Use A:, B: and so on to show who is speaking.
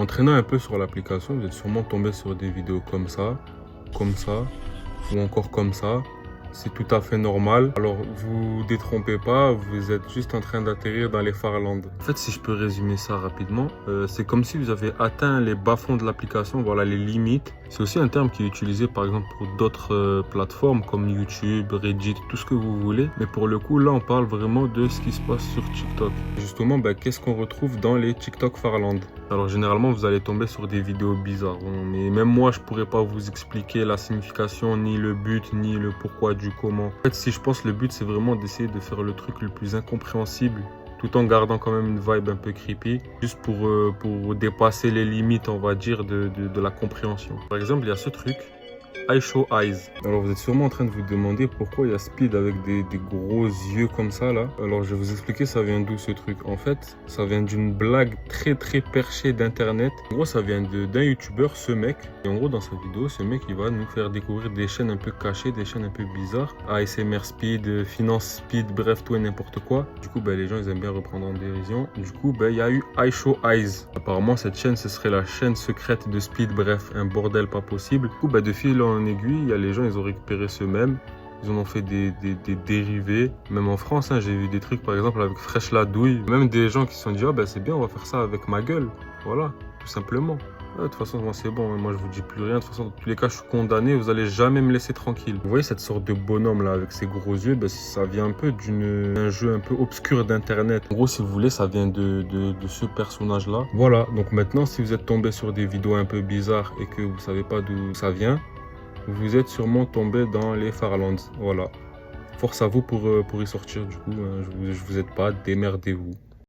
A: En traînant un peu sur l'application, vous êtes sûrement tombé sur des vidéos comme ça, ou encore comme ça. C'est tout à fait normal. Alors, vous détrompez pas, vous êtes juste en train d'atterrir dans les Farlands. En fait, si je peux résumer ça rapidement, c'est comme si vous avez atteint les bas-fonds de l'application, voilà les limites. C'est aussi un terme qui est utilisé par exemple pour d'autres plateformes comme YouTube, Reddit, tout ce que vous voulez. Mais pour le coup, là, on parle vraiment de ce qui se passe sur TikTok. Justement, qu'est-ce qu'on retrouve dans les TikTok Farlands? Alors, généralement, vous allez tomber sur des vidéos bizarres. Mais même moi, je pourrais pas vous expliquer la signification, ni le but, ni le pourquoi du comment. En fait, si je pense, le but, c'est vraiment d'essayer de faire le truc le plus incompréhensible, tout en gardant quand même une vibe un peu creepy, juste pour dépasser les limites, on va dire, de la compréhension. Par exemple, il y a ce truc, I Show Eyes. Alors, vous êtes sûrement en train de vous demander pourquoi il y a Speed avec des gros yeux comme ça, là. Alors, je vais vous expliquer ça vient d'où ce truc. En fait, ça vient d'une blague très perchée d'internet. En gros, ça vient d'un youtubeur, ce mec. Et en gros, dans sa vidéo, ce mec, il va nous faire découvrir des chaînes un peu cachées, des chaînes un peu bizarres. ASMR Speed, Finance Speed, bref, tout et n'importe quoi. Du coup, les gens, ils aiment bien reprendre en dérision. Du coup, il y a eu I Show Eyes. Apparemment, cette chaîne, ce serait la chaîne secrète de Speed, bref, un bordel pas possible. Du coup, de fil en aiguille, il y a les gens, ils ont récupéré ce mème. Ils en ont fait des dérivés. Même en France, j'ai vu des trucs, par exemple, avec Fresh la douille. Même des gens qui se sont dit, c'est bien, on va faire ça avec ma gueule. Voilà, tout simplement. De toute façon, moi, c'est bon. Moi, je vous dis plus rien. De toute façon, dans tous les cas, je suis condamné. Vous allez jamais me laisser tranquille. Vous voyez cette sorte de bonhomme là avec ses gros yeux, ça vient un peu d'un jeu un peu obscur d'internet. En gros, si vous voulez, ça vient de ce personnage là. Voilà. Donc maintenant, si vous êtes tombé sur des vidéos un peu bizarres et que vous savez pas d'où ça vient, vous êtes sûrement tombé dans les Farlands. Voilà. Force à vous pour y sortir du coup. Je vous aide pas. Démerdez-vous.